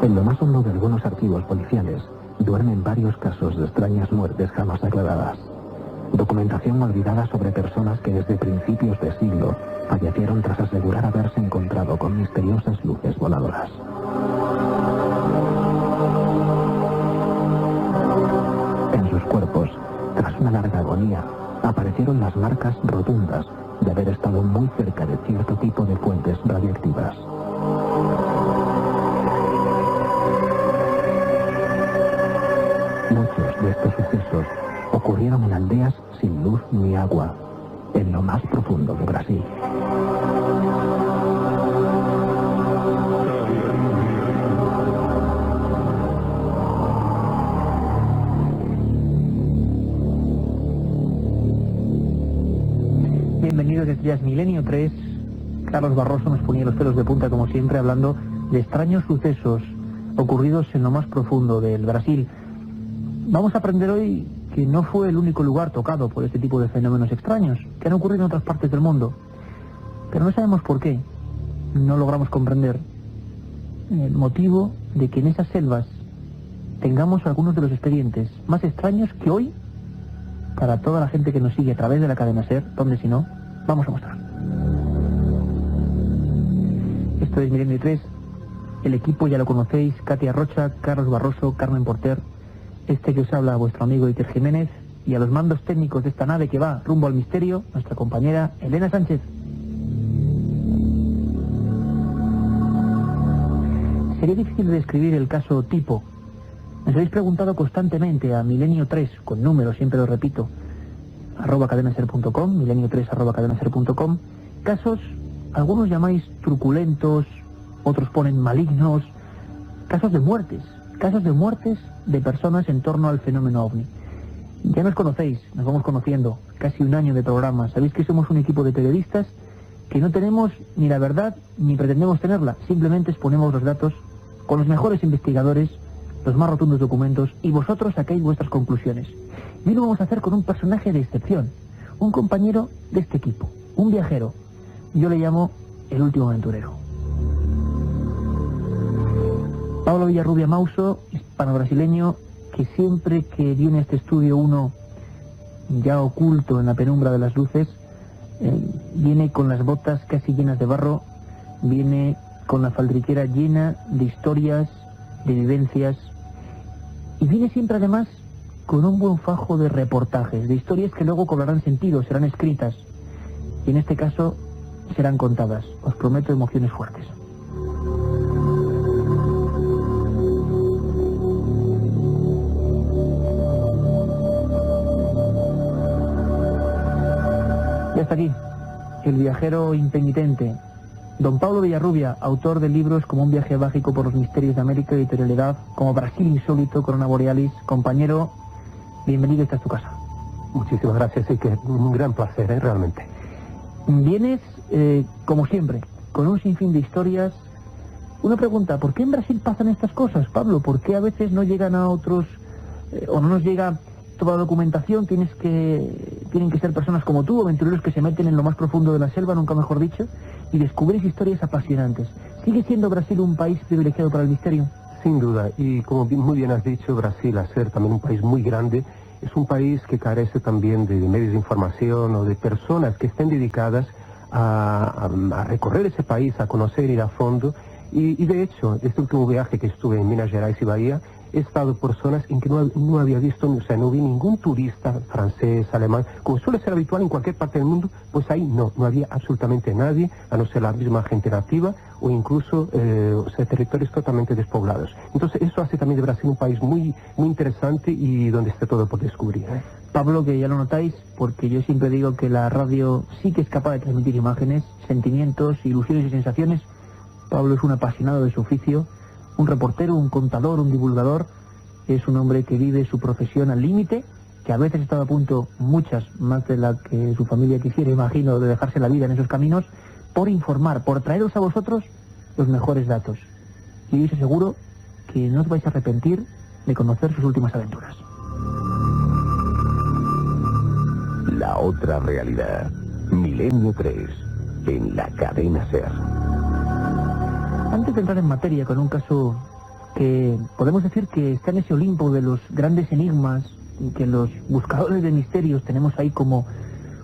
En lo más hondo de algunos archivos policiales duermen varios casos de extrañas muertes jamás aclaradas. Documentación olvidada sobre personas que desde principios de siglo fallecieron tras asegurar haberse encontrado con misteriosas luces voladoras. En sus cuerpos, tras una larga agonía, aparecieron las marcas rotundas de haber estado muy cerca de cierto tipo de fuentes radiactivas. Muchos de estos sucesos ocurrieron en aldeas sin luz ni agua, en lo más profundo de Brasil. Bienvenidos a Estrellas Milenio 3. Carlos Barroso nos ponía los pelos de punta como siempre, hablando de extraños sucesos ocurridos en lo más profundo del Brasil. Vamos a aprender hoy que no fue el único lugar tocado por este tipo de fenómenos extraños, que han ocurrido en otras partes del mundo. Pero no sabemos por qué. No logramos comprender el motivo de que en esas selvas tengamos algunos de los expedientes más extraños que hoy, para toda la gente que nos sigue a través de la cadena SER, donde si no, vamos a mostrar. Esto es Milenio 3. El equipo ya lo conocéis: Katia Rocha, Carlos Barroso, Carmen Porter. Este que os habla, vuestro amigo Iker Jiménez, y a los mandos técnicos de esta nave que va rumbo al misterio, nuestra compañera Elena Sánchez. Sería difícil describir el caso tipo. Nos habéis preguntado constantemente a Milenio3, con números, siempre lo repito, @cadenaser.com, milenio3 @cadenaser.com, casos, algunos llamáis truculentos, otros ponen malignos, casos de muertes de personas en torno al fenómeno OVNI. Ya nos conocéis, nos vamos conociendo, casi un año de programa. Sabéis que somos un equipo de periodistas que no tenemos ni la verdad ni pretendemos tenerla, simplemente exponemos los datos con los mejores investigadores, los más rotundos documentos, y vosotros sacáis vuestras conclusiones. Y hoy lo vamos a hacer con un personaje de excepción, un compañero de este equipo, un viajero. Yo le llamo el último aventurero. Pablo Villarrubia Mauso, hispano-brasileño, que siempre que viene a este estudio uno ya oculto en la penumbra de las luces, viene con las botas casi llenas de barro, viene con la faldriquera llena de historias, de vivencias, y viene siempre además con un buen fajo de reportajes, de historias que luego cobrarán sentido, serán escritas, y en este caso serán contadas. Os prometo emociones fuertes. Ya está aquí, el viajero impenitente, don Pablo Villarrubia, autor de libros como Un viaje mágico por los misterios de América, editorialidad, como Brasil insólito, Corona Borealis. Compañero, bienvenido, esta es tu casa. Muchísimas gracias, sí, que es un gran placer, realmente. Vienes, como siempre, con un sinfín de historias. Una pregunta: ¿por qué en Brasil pasan estas cosas, Pablo? ¿Por qué a veces no llegan a otros, o no nos llega toda la documentación? Tienen que ser personas como tú, aventureros que se meten en lo más profundo de la selva, nunca mejor dicho, y descubres historias apasionantes. ¿Sigue siendo Brasil un país privilegiado para el misterio? Sin duda, y como muy bien has dicho, Brasil, al ser también un país muy grande, es un país que carece también de medios de información o de personas que estén dedicadas a recorrer ese país, a conocer, ir a fondo. Y de hecho, este último viaje que estuve en Minas Gerais y Bahía, he estado por zonas en que no había visto, o sea, no vi ningún turista francés, alemán, como suele ser habitual en cualquier parte del mundo. Pues ahí no había absolutamente nadie, a no ser la misma gente nativa, o incluso territorios totalmente despoblados. Entonces eso hace también de Brasil un país muy, muy interesante y donde está todo por descubrir. Pablo, que ya lo notáis, porque yo siempre digo que la radio sí que es capaz de transmitir imágenes, sentimientos, ilusiones y sensaciones. Pablo es un apasionado de su oficio, un reportero, un contador, un divulgador. Es un hombre que vive su profesión al límite, que a veces está a punto, muchas más de la que su familia quisiera, imagino, de dejarse la vida en esos caminos, por informar, por traeros a vosotros los mejores datos. Y yo os aseguro que no os vais a arrepentir de conocer sus últimas aventuras. La otra realidad. Milenio 3, en la cadena SER. Antes de entrar en materia con un caso que podemos decir que está en ese Olimpo de los grandes enigmas, y que los buscadores de misterios tenemos ahí como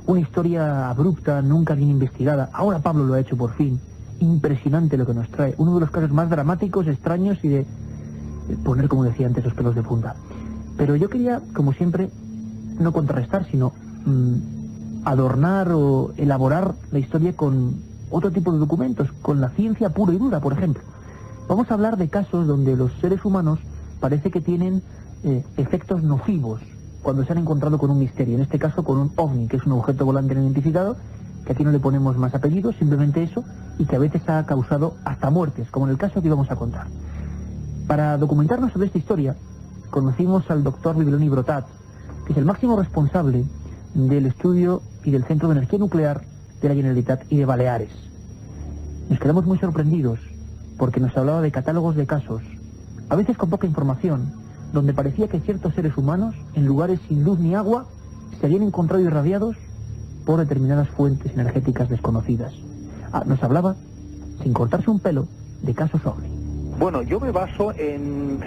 una historia abrupta, nunca bien investigada. Ahora Pablo lo ha hecho por fin. Impresionante lo que nos trae. Uno de los casos más dramáticos, extraños y de poner, como decía antes, los pelos de punta. Pero yo quería, como siempre, no contrarrestar, sino adornar o elaborar la historia con otro tipo de documentos, con la ciencia pura y dura, por ejemplo. Vamos a hablar de casos donde los seres humanos parece que tienen efectos nocivos cuando se han encontrado con un misterio, en este caso con un ovni, que es un objeto volante no identificado, que aquí no le ponemos más apellidos, simplemente eso, y que a veces ha causado hasta muertes, como en el caso que íbamos a contar. Para documentarnos sobre esta historia, conocimos al doctor Bibiloni Brotat, que es el máximo responsable del estudio y del Centro de Energía Nuclear de la Generalitat y de Baleares. Nos quedamos muy sorprendidos porque nos hablaba de catálogos de casos, a veces con poca información, donde parecía que ciertos seres humanos, en lugares sin luz ni agua, se habían encontrado irradiados por determinadas fuentes energéticas desconocidas. Nos hablaba, sin cortarse un pelo, de casos ovni. Bueno, yo me baso en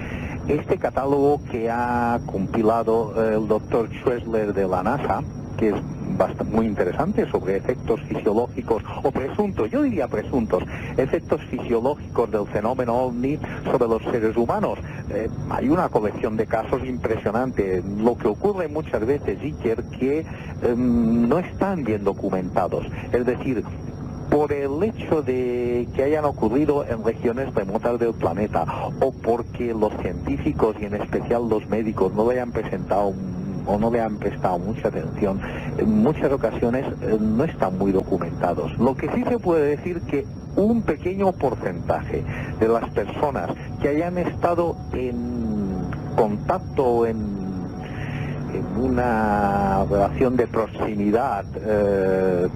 este catálogo que ha compilado el doctor Schwessler de la NASA, que es muy interesante, sobre efectos fisiológicos o presuntos, yo diría presuntos, efectos fisiológicos del fenómeno ovni sobre los seres humanos. Hay una colección de casos impresionante. Lo que ocurre muchas veces, Iker, que no están bien documentados. Es decir, por el hecho de que hayan ocurrido en regiones remotas del planeta, o porque los científicos y en especial los médicos no le hayan presentado o no le han prestado mucha atención, en muchas ocasiones no están muy documentados. Lo que sí se puede decir que un pequeño porcentaje de las personas que hayan estado en contacto, en una relación de proximidad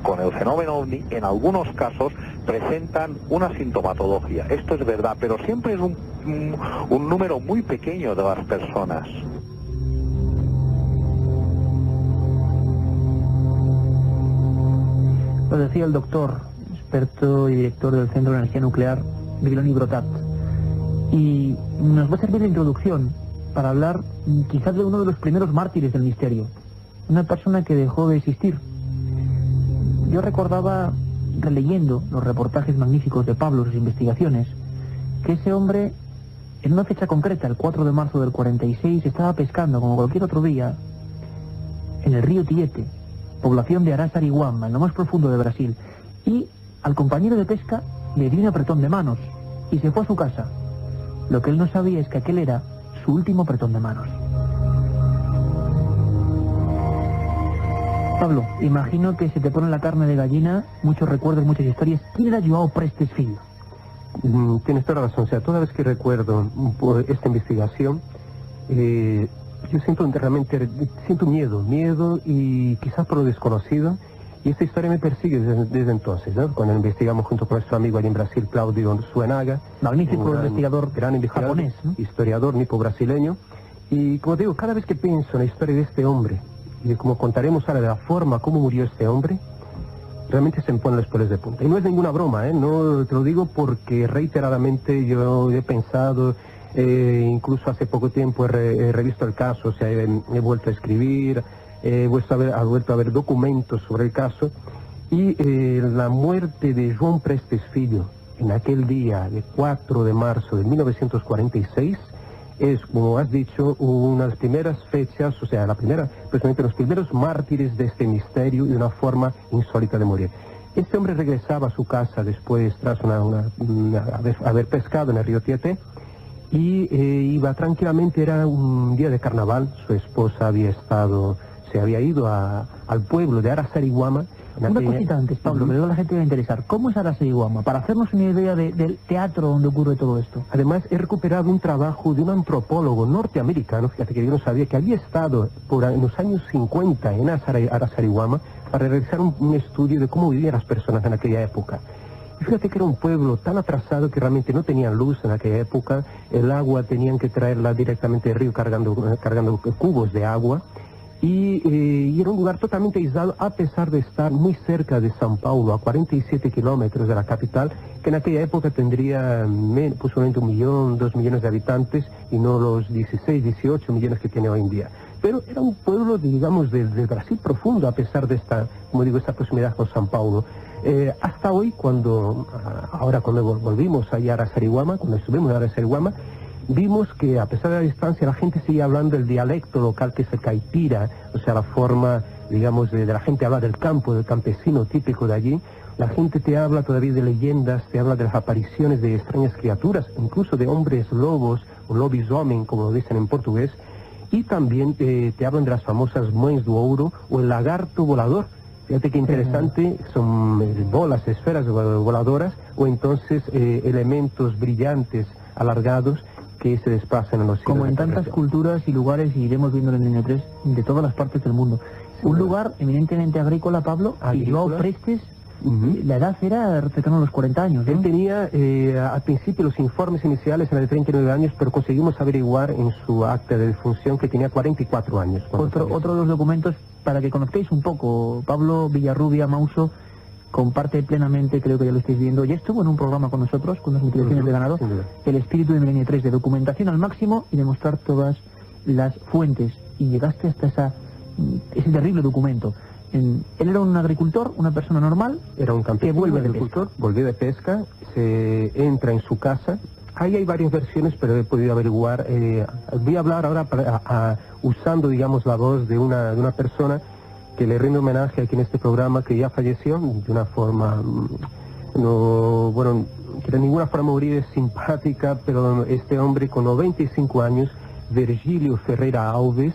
con el fenómeno ovni, en algunos casos presentan una sintomatología. Esto es verdad, pero siempre es un número muy pequeño de las personas. Lo decía el doctor, experto y director del Centro de Energía Nuclear, Bibiloni Brotat. Y nos va a servir de introducción para hablar quizás de uno de los primeros mártires del misterio, una persona que dejó de existir. Yo recordaba, releyendo los reportajes magníficos de Pablo, sus investigaciones, que ese hombre, en una fecha concreta, el 4 de marzo del 46, estaba pescando como cualquier otro día en el río Tiete, población de Araçariguama, en lo más profundo de Brasil, y al compañero de pesca le dio un apretón de manos y se fue a su casa. Lo que él no sabía es que aquel era su último apretón de manos. Pablo, imagino que se te pone la carne de gallina, muchos recuerdos, muchas historias. ¿Quién era João Prestes Filho? Tienes toda la razón. O sea, toda vez que recuerdo esta investigación, yo siento miedo y quizás por lo desconocido, y esta historia me persigue desde entonces, ¿no? Cuando investigamos junto con nuestro amigo allí en Brasil, Claudio Suenaga, magnífico investigador, gran investigador japonés, ¿no? Historiador nipo-brasileño, y como te digo, cada vez que pienso en la historia de este hombre, y de cómo contaremos ahora de la forma como murió este hombre, realmente se me ponen los pelos de punta. Y no es ninguna broma, no te lo digo porque reiteradamente yo he pensado, incluso hace poco tiempo he revisto el caso, o sea, he vuelto a escribir, he vuelto a ver documentos sobre el caso, y la muerte de João Prestes Filho en aquel día de 4 de marzo de 1946 es, como has dicho, una de las primeras fechas, o sea, precisamente los primeros mártires de este misterio y una forma insólita de morir. Este hombre regresaba a su casa después, tras haber pescado en el río Tieté, y iba tranquilamente, era un día de carnaval, su esposa se había ido al pueblo de Araçariguama. Una cosita antes, Pablo, que luego la gente va a interesar. ¿Cómo es Araçariguama? Para hacernos una idea del teatro donde ocurre todo esto. Además, he recuperado un trabajo de un antropólogo norteamericano, fíjate que yo no sabía, que había estado en los años 50 en Araçariguama para realizar un estudio de cómo vivían las personas en aquella época. Y fíjate que era un pueblo tan atrasado que realmente no tenían luz en aquella época, el agua tenían que traerla directamente del río cargando cubos de agua, y era un lugar totalmente aislado, a pesar de estar muy cerca de São Paulo, a 47 kilómetros de la capital, que en aquella época tendría posiblemente 1 millón, 2 millones de habitantes, y no los 16, 18 millones que tiene hoy en día. Pero era un pueblo, digamos, del Brasil profundo, a pesar de esta, como digo, esta proximidad con São Paulo. Hasta hoy, ahora cuando volvimos allá a Araçariguama, cuando estuvimos en Araçariguama, vimos que a pesar de la distancia la gente sigue hablando el dialecto local, que es el caipira, o sea, la forma, digamos, de la gente hablar del campo, del campesino típico de allí. La gente te habla todavía de leyendas, te habla de las apariciones de extrañas criaturas, incluso de hombres lobos, o lobisomem, como lo dicen en portugués, y también te hablan de las famosas Mães do Ouro o el lagarto volador. Fíjate qué interesante, son bolas, esferas voladoras, o entonces elementos brillantes, alargados, que se desplazan en los cielos. Como en tantas culturas y lugares, y iremos viendo en Milenio 3, de todas las partes del mundo. Sí, un lugar eminentemente agrícola, Pablo, y João Prestes, la edad era cercana a los 40 años, ¿no? Él tenía, al principio los informes iniciales eran de 39 años, pero conseguimos averiguar en su acta de defunción que tenía 44 años. Otro de los documentos, para que conozcáis un poco, Pablo Villarrubia Mauso comparte plenamente, creo que ya lo estáis viendo, ya estuvo en un programa con nosotros, con las mutilaciones de ganado, el espíritu de Milenio 3, de documentación al máximo y demostrar todas las fuentes, y llegaste hasta ese terrible documento. Él era un agricultor, una persona normal, era un campesino, que vuelve de agricultor, pesca. Volvió de pesca, se entra en su casa. Ahí hay varias versiones, pero he podido averiguar. Voy a hablar ahora usando, digamos, la voz de una persona que le rinde homenaje aquí en este programa, que ya falleció de una forma, que de ninguna forma morir simpática, pero este hombre con 95 años, Virgílio Ferreira Alves,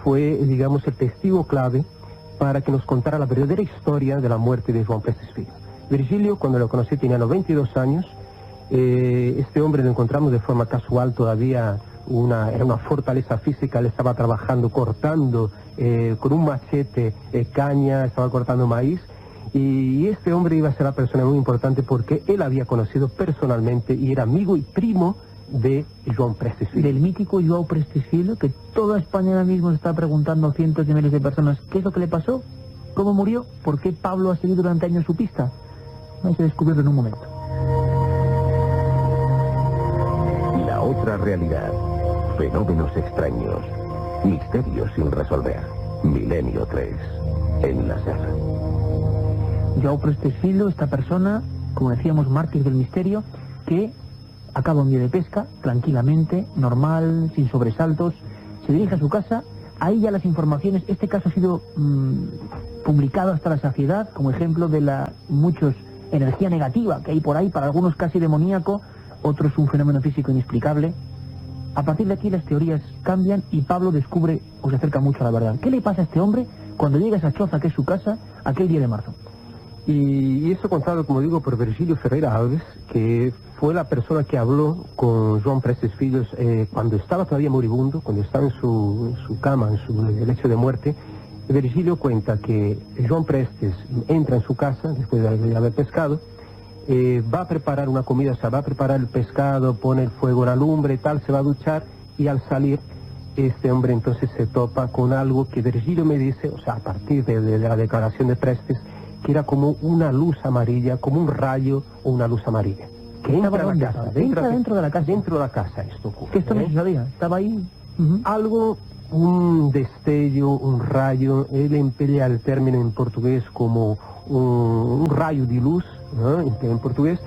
fue, digamos, el testigo clave para que nos contara la verdadera historia de la muerte de João Prestes Filho. Virgílio, cuando lo conocí, tenía 92 años. Este hombre lo encontramos de forma casual, todavía era una fortaleza física. Él estaba trabajando, cortando con un machete caña, estaba cortando maíz. Y este hombre iba a ser la persona muy importante porque él había conocido personalmente y era amigo y primo de João Prestes Filho. Del mítico João Prestes Filho, que toda España ahora mismo se está preguntando a cientos de miles de personas qué es lo que le pasó, cómo murió, por qué Pablo ha seguido durante años su pista. Vais a descubrirlo en un momento. La otra realidad. Fenómenos extraños. Misterios sin resolver. Milenio 3. En la SER. João Prestes Filho, esta persona, como decíamos, mártir del misterio, que acaba un día de pesca, tranquilamente, normal, sin sobresaltos, se dirige a su casa. Ahí ya las informaciones, este caso ha sido publicado hasta la saciedad, como ejemplo de la muchos energía negativa que hay por ahí, para algunos casi demoníaco, otros un fenómeno físico inexplicable. A partir de aquí las teorías cambian y Pablo descubre o se acerca mucho a la verdad. ¿Qué le pasa a este hombre cuando llega a esa choza que es su casa aquel día de marzo? Y eso contado, como digo, por Virgílio Ferreira Alves, que fue la persona que habló con João Prestes Filho cuando estaba todavía moribundo, cuando estaba en su cama, en su lecho de muerte. Virgílio cuenta que João Prestes entra en su casa, después de haber pescado, va a preparar una comida, o sea, va a preparar el pescado, pone el fuego en la lumbre, tal, se va a duchar, y al salir, este hombre entonces se topa con algo que Virgílio me dice, o sea, a partir de la declaración de Prestes, que era como una luz amarilla, como un rayo o una luz amarilla. Que entra a la casa, dentro de la casa. Dentro de la casa esto ocurre. Que esto no se sabía, estaba ahí. Algo, un destello, un rayo, él emplea el término en portugués como un rayo de luz, ¿no? En portugués,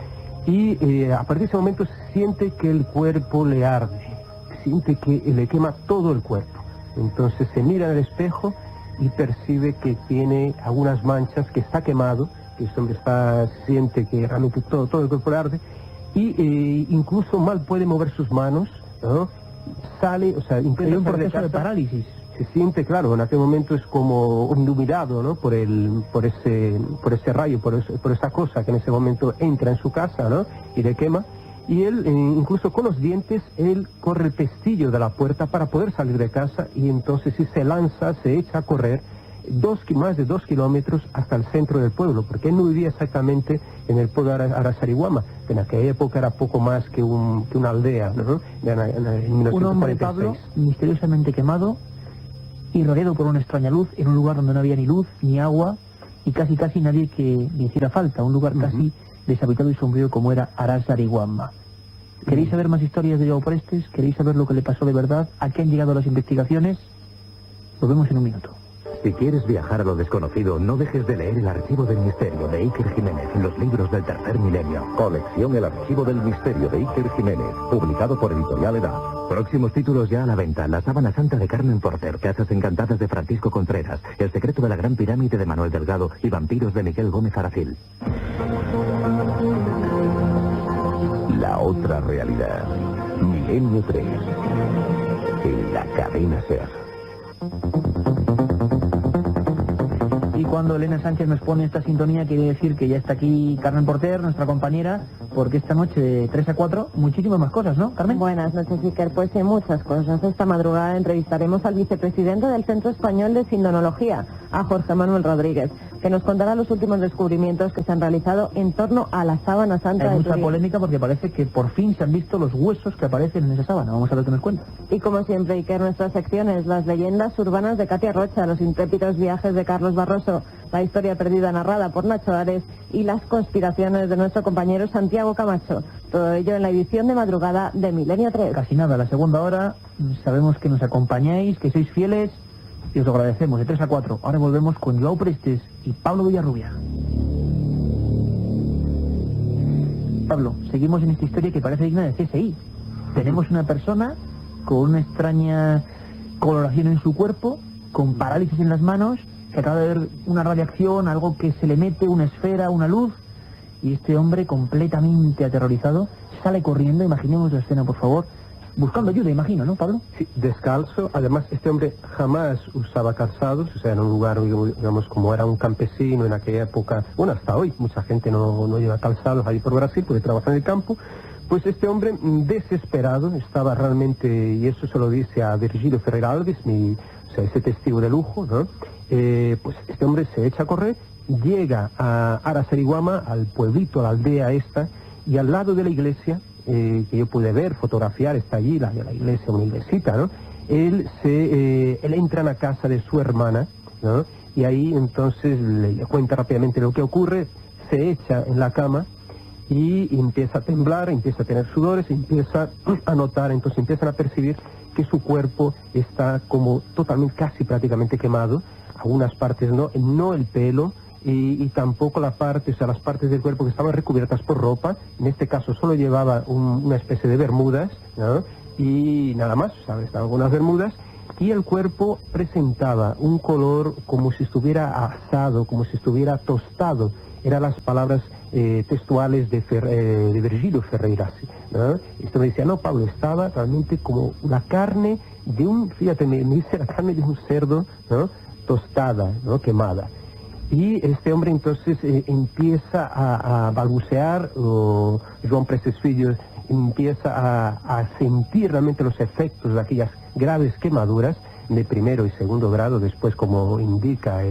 y a partir de ese momento siente que el cuerpo le arde, siente que le quema todo el cuerpo. Entonces se mira en el espejo y percibe que tiene algunas manchas, que está quemado, que este hombre siente que realmente todo el cuerpo le arde, y incluso mal puede mover sus manos, ¿no? Sale, o sea, hay un proceso de parálisis. Se siente, claro, en aquel momento es como iluminado, ¿no? por ese rayo, por esa cosa que en ese momento entra en su casa, ¿no? Y le quema. Y él, incluso con los dientes, él corre el pestillo de la puerta para poder salir de casa, y entonces sí se lanza, se echa a correr más de 2 kilómetros hasta el centro del pueblo, porque él no vivía exactamente en el pueblo de Araçariguama, que en aquella época era poco más que una aldea, ¿no? En 1946. Un hombre, Pablo, misteriosamente quemado, y rodeado por una extraña luz, en un lugar donde no había ni luz, ni agua, y casi nadie que le hiciera falta, un lugar casi deshabitado y sombrío como era Arasarihuama. ¿Queréis saber más historias de João Prestes? ¿Queréis saber lo que le pasó de verdad? ¿A qué han llegado las investigaciones? Lo vemos en un minuto. Si quieres viajar a lo desconocido, no dejes de leer El Archivo del Misterio de Iker Jiménez, los libros del tercer milenio. Colección El Archivo del Misterio de Iker Jiménez, publicado por Editorial Edad. Próximos títulos ya a la venta: La Sábana Santa de Carmen Porter, Casas Encantadas de Francisco Contreras, El Secreto de la Gran Pirámide de Manuel Delgado y Vampiros de Miguel Gómez Aracil. La otra realidad. Milenio 3. En la cadena SER. Y cuando Elena Sánchez nos pone esta sintonía, quiere decir que ya está aquí Carmen Porter, nuestra compañera, porque esta noche de 3 a 4, muchísimas más cosas, ¿no, Carmen? Buenas noches, Iker. Pues sí, muchas cosas. Esta madrugada entrevistaremos al vicepresidente del Centro Español de Sindonología, a Jorge Manuel Rodríguez, que nos contará los últimos descubrimientos que se han realizado en torno a la sábana santa. Hay mucha polémica porque parece que por fin se han visto los huesos que aparecen en esa sábana. Vamos a ver qué nos cuenta. Y como siempre, Iker, nuestras secciones: las leyendas urbanas de Katia Rocha, los intrépidos viajes de Carlos Barroso, la historia perdida narrada por Nacho Ares y las conspiraciones de nuestro compañero Santiago Camacho. Todo ello en la edición de madrugada de Milenio 3. Casi nada, la segunda hora. Sabemos que nos acompañáis, que sois fieles y os lo agradecemos. De 3 a 4. Ahora volvemos con João Prestes y Pablo Villarrubia. Pablo, seguimos en esta historia que parece digna de CSI. Tenemos una persona con una extraña coloración en su cuerpo, con parálisis en las manos, que acaba de ver una radiación, algo que se le mete, una esfera, una luz, y este hombre completamente aterrorizado sale corriendo. Imaginemos la escena, por favor, buscando ayuda, imagino, ¿no, Pablo? Sí, descalzo. Además, este hombre jamás usaba calzados, o sea, en un lugar, digamos, como era un campesino en aquella época. Bueno, hasta hoy mucha gente no lleva calzados ahí por Brasil porque trabaja en el campo. Pues este hombre, desesperado, estaba realmente, y eso se lo dice a Virgilio Ferreira Alves, o sea, ese testigo de lujo, ¿no? Pues este hombre se echa a correr, llega a Arasarihuama, al pueblito, a la aldea esta, y al lado de la iglesia, que yo pude ver, fotografiar, está allí, la iglesia, una iglesita, ¿no? Él entra en la casa de su hermana, ¿no? Y ahí entonces le cuenta rápidamente lo que ocurre, se echa en la cama y empieza a temblar, empieza a tener sudores, empieza a notar, entonces empiezan a percibir que su cuerpo está como totalmente, casi prácticamente quemado, algunas partes no el pelo, y tampoco las partes del cuerpo que estaban recubiertas por ropa. En este caso solo llevaba una especie de bermudas, ¿no? Y nada más, ¿sabes? Algunas bermudas, y el cuerpo presentaba un color como si estuviera asado, como si estuviera tostado. Eran las palabras textuales de Virgilio Ferreira, ¿no? Esto me decía, no, Pablo, estaba realmente como la carne de fíjate, me dice la carne de un cerdo, ¿no? Tostada, ¿no? Quemada. Y este hombre entonces empieza a balbucear, João Prestes Filho empieza a sentir realmente los efectos de aquellas graves quemaduras de primero y segundo grado, después, como indica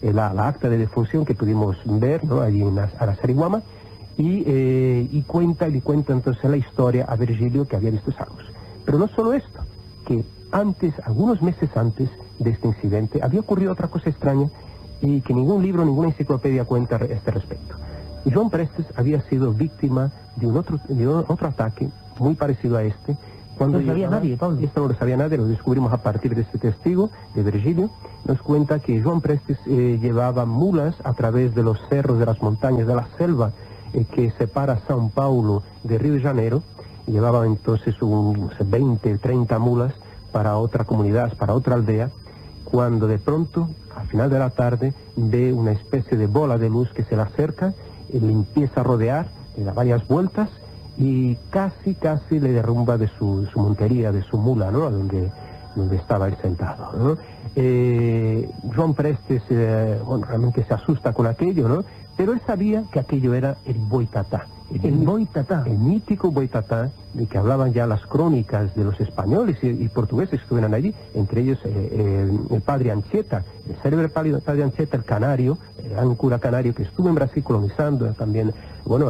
la acta de defunción que pudimos ver, ¿no? Allí en Arasarihuama, y cuenta entonces la historia a Virgilio que había visto algo. Pero no solo esto, que algunos meses antes de este incidente, había ocurrido otra cosa extraña y que ningún libro, ninguna enciclopedia cuenta a este respecto. João Prestes había sido víctima de otro ataque muy parecido a este. No lo sabía nadie, Pablo. Esto no lo sabía nadie, lo descubrimos a partir de este testigo, de Virgilio. Nos cuenta que João Prestes llevaba mulas a través de los cerros, de las montañas, de la selva que separa São Paulo de Río de Janeiro. Llevaba entonces 20, 30 mulas para otra comunidad, para otra aldea, cuando de pronto, al final de la tarde, ve una especie de bola de luz que se le acerca, le empieza a rodear, le da varias vueltas y casi le derrumba de su montería, de su mula, ¿no? Donde estaba él sentado, ¿no? João Prestes, realmente se asusta con aquello, ¿no? Pero él sabía que aquello era el Boitatá. El Boitatá. El mítico Boitatá, de que hablaban ya las crónicas de los españoles y portugueses que estuvieran allí, entre ellos el padre Anchieta, el célebre padre Anchieta, el canario, el gran cura canario que estuvo en Brasil colonizando, también,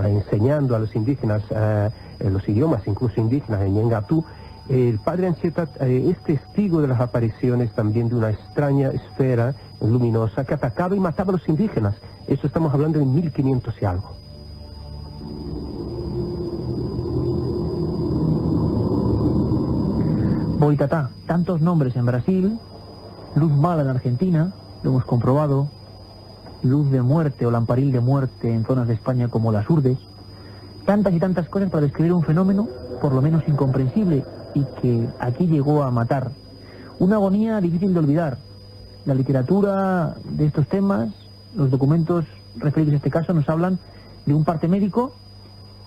enseñando a los indígenas los idiomas, incluso indígenas, en Ñengatú. El padre Anchieta es testigo de las apariciones también de una extraña esfera luminosa que atacaba y mataba a los indígenas. Eso estamos hablando de 1500 y algo. Boitatá, tantos nombres en Brasil, luz mala en Argentina, lo hemos comprobado, luz de muerte o lamparil de muerte en zonas de España como las Urdes, tantas y tantas cosas para describir un fenómeno por lo menos incomprensible y que aquí llegó a matar. Una agonía difícil de olvidar. La literatura de estos temas, los documentos referidos a este caso nos hablan de un parte médico,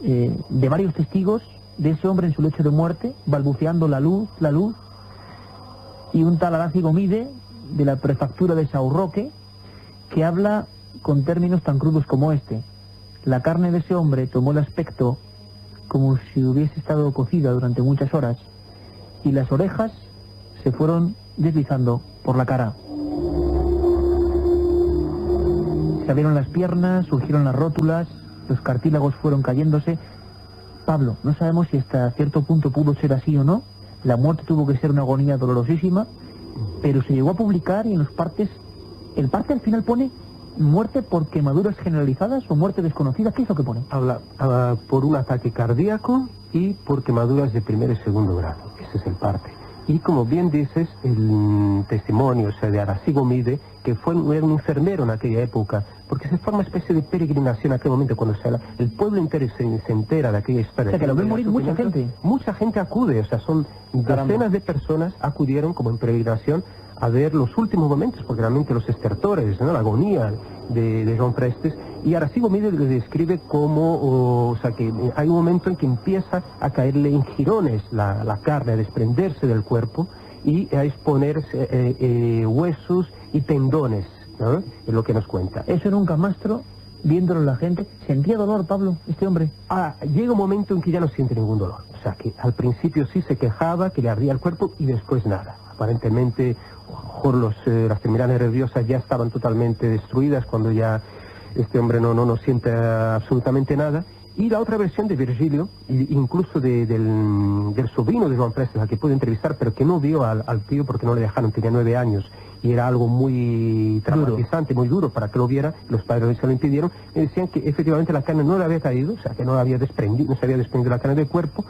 de varios testigos, de ese hombre en su lecho de muerte, balbuceando la luz, y un tal Arazi Gomide, de la prefectura de São Roque, que habla con términos tan crudos como este. La carne de ese hombre tomó el aspecto como si hubiese estado cocida durante muchas horas, y las orejas se fueron deslizando por la cara. Se abrieron las piernas, surgieron las rótulas, los cartílagos fueron cayéndose. Pablo, no sabemos si hasta cierto punto pudo ser así o no. La muerte tuvo que ser una agonía dolorosísima, pero se llegó a publicar y en los partes, el parte al final pone muerte por quemaduras generalizadas o muerte desconocida. ¿Qué es lo que pone? Habla por un ataque cardíaco y por quemaduras de primer y segundo grado. Ese es el parte. Y como bien dices, el testimonio, o sea, de Arazi Gomide, que era un enfermero en aquella época, porque se forma una especie de peregrinación en aquel momento cuando el pueblo entero se entera de aquella historia. O sea, que lo ve morir mucha gente. Mucha gente acude, o sea, son decenas de personas acudieron como en peregrinación a ver los últimos momentos, porque realmente los estertores, ¿no? La agonía de Joan Prestes, y Arazi Gomide le describe como, o sea, que hay un momento en que empieza a caerle en jirones la carne, a desprenderse del cuerpo y a exponerse huesos y tendones, ¿no? Es lo que nos cuenta. Eso era un camastro, viéndolo la gente. ¿Sentía dolor, Pablo, este hombre? Llega un momento en que ya no siente ningún dolor. O sea, que al principio sí se quejaba, que le ardía el cuerpo y después nada. Aparentemente, las terminales nerviosas ya estaban totalmente destruidas cuando ya este hombre no siente absolutamente nada. Y la otra versión de Virgilio, incluso del sobrino de Joan Prestes, al que pude entrevistar, pero que no vio al tío porque no le dejaron, tenía 9 años, y era algo muy traumatizante, muy duro para que lo viera, los padres se lo impidieron, me decían que efectivamente la carne no le había caído, o sea, que no se había desprendido la carne del cuerpo.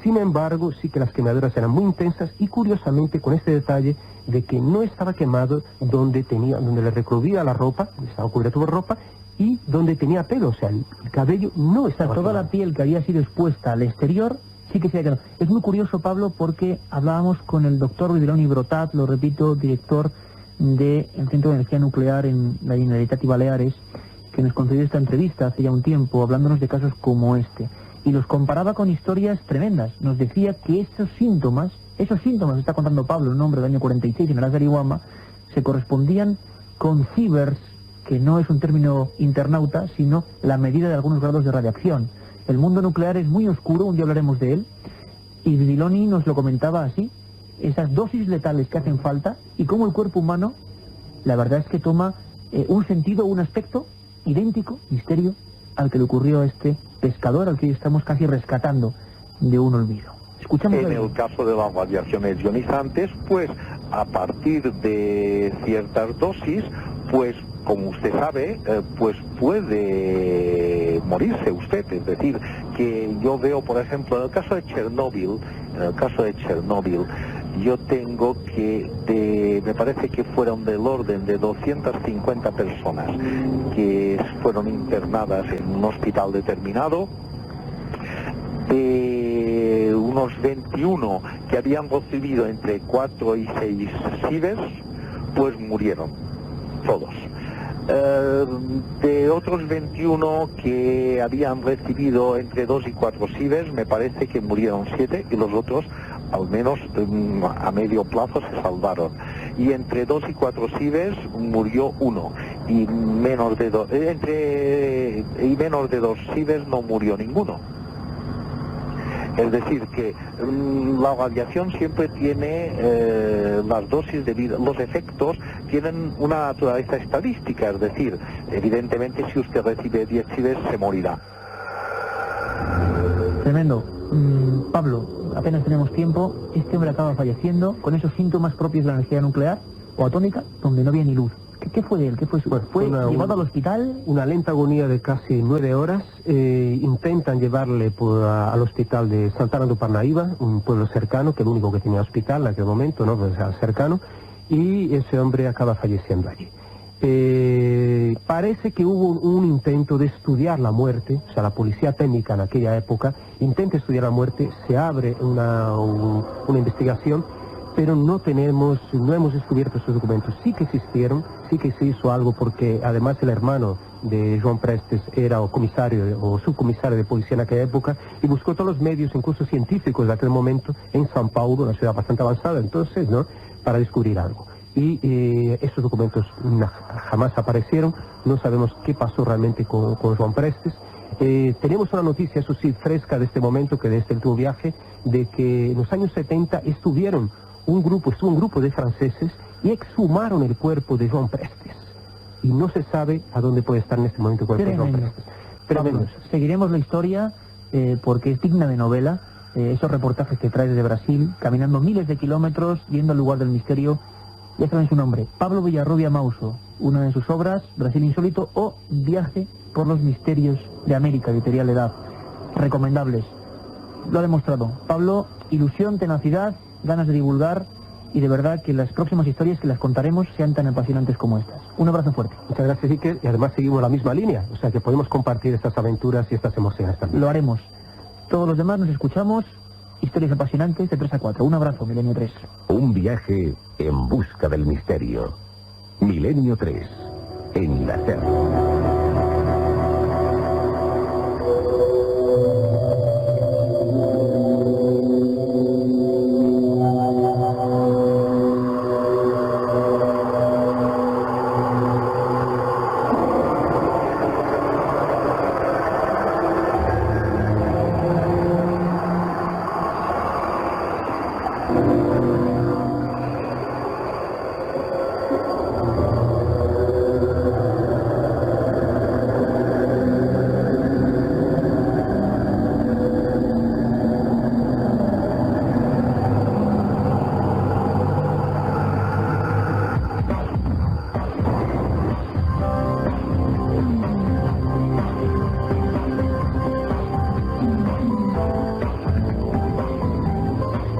Sin embargo, sí que las quemaduras eran muy intensas y curiosamente con este detalle de que no estaba quemado donde le recubría la ropa, estaba cubierto por ropa, y donde tenía pelo, o sea, el cabello no estaba toda quemado. La piel que había sido expuesta al exterior sí que se había quedado. Es muy curioso, Pablo, porque hablábamos con el doctor Vidiloni Brotat, lo repito, director del Centro de Energía Nuclear en la Generalitat y Baleares, que nos concedió esta entrevista hace ya un tiempo, hablándonos de casos como este. Y los comparaba con historias tremendas. Nos decía que esos síntomas, está contando Pablo, un hombre del año 46 en Arazarihuama, se correspondían con cibers, que no es un término internauta, sino la medida de algunos grados de radiación. El mundo nuclear es muy oscuro, un día hablaremos de él, y Vidiloni nos lo comentaba así, esas dosis letales que hacen falta, y cómo el cuerpo humano, la verdad es que toma un sentido, un aspecto idéntico, misterio, al que le ocurrió a este pescador, al que estamos casi rescatando de un olvido. Escuchamos en el caso de las radiaciones ionizantes, pues a partir de ciertas dosis, pues como usted sabe, pues puede morirse usted. Es decir, que yo veo, por ejemplo, en el caso de Chernóbil, yo tengo que, me parece que fueron del orden de 250 personas que fueron internadas en un hospital determinado, de unos 21 que habían recibido entre 4 y 6 CIVES, pues murieron todos. De otros 21 que habían recibido entre 2 y 4 CIVES, me parece que murieron 7 y los otros, al menos a medio plazo, se salvaron. Y entre 2 y 4 CIVES murió 1 y menos de 2 CIVES no murió ninguno. Es decir, que la radiación siempre tiene las dosis de vida, los efectos tienen una naturaleza estadística, es decir, evidentemente si usted recibe 10 CIVES se morirá. Tremendo. Pablo, apenas tenemos tiempo. Este hombre acaba falleciendo con esos síntomas propios de la energía nuclear o atómica, donde no había ni luz. ¿Qué fue de él? ¿Qué fue su... Bueno, ¿Fue llevado al hospital? Una lenta agonía de casi 9 horas. Intentan llevarle al hospital de Santana do Parnaíba, un pueblo cercano, que es el único que tenía hospital en aquel momento, ¿no? Pues, cercano, y ese hombre acaba falleciendo allí. Parece que hubo un intento de estudiar la muerte, o sea, la policía técnica en aquella época intenta estudiar la muerte, se abre una investigación, pero no hemos descubierto esos documentos. Sí que existieron, sí que se hizo algo, porque además el hermano de João Prestes era o comisario o subcomisario de policía en aquella época, y buscó todos los medios, incluso científicos de aquel momento, en São Paulo, una ciudad bastante avanzada entonces, ¿no?, para descubrir algo. Y esos documentos jamás aparecieron, no sabemos qué pasó realmente con João Prestes. Tenemos una noticia, eso sí, fresca de este momento, que de este último viaje, de que en los años 70 estuvo un grupo de franceses y exhumaron el cuerpo de João Prestes. Y no se sabe a dónde puede estar en este momento el cuerpo de João Prestes. Pablo, seguiremos la historia porque es digna de novela. Esos reportajes que traes de Brasil, caminando miles de kilómetros, yendo al lugar del misterio. Ya saben su nombre, Pablo Villarrubia Mauso. Una de sus obras, Brasil Insólito o Viaje por los Misterios de América, editorial Edad. Recomendables. Lo ha demostrado. Pablo, ilusión, tenacidad, ganas de divulgar, y de verdad que las próximas historias que las contaremos sean tan apasionantes como estas. Un abrazo fuerte. Muchas gracias, Iker, y además seguimos la misma línea, o sea que podemos compartir estas aventuras y estas emociones también. Lo haremos. Todos los demás nos escuchamos. Historias apasionantes de 3 a 4. Un abrazo, Milenio 3. Un viaje en busca del misterio. Milenio 3, en la SER.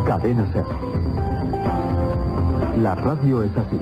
Cadena SER. La radio es así.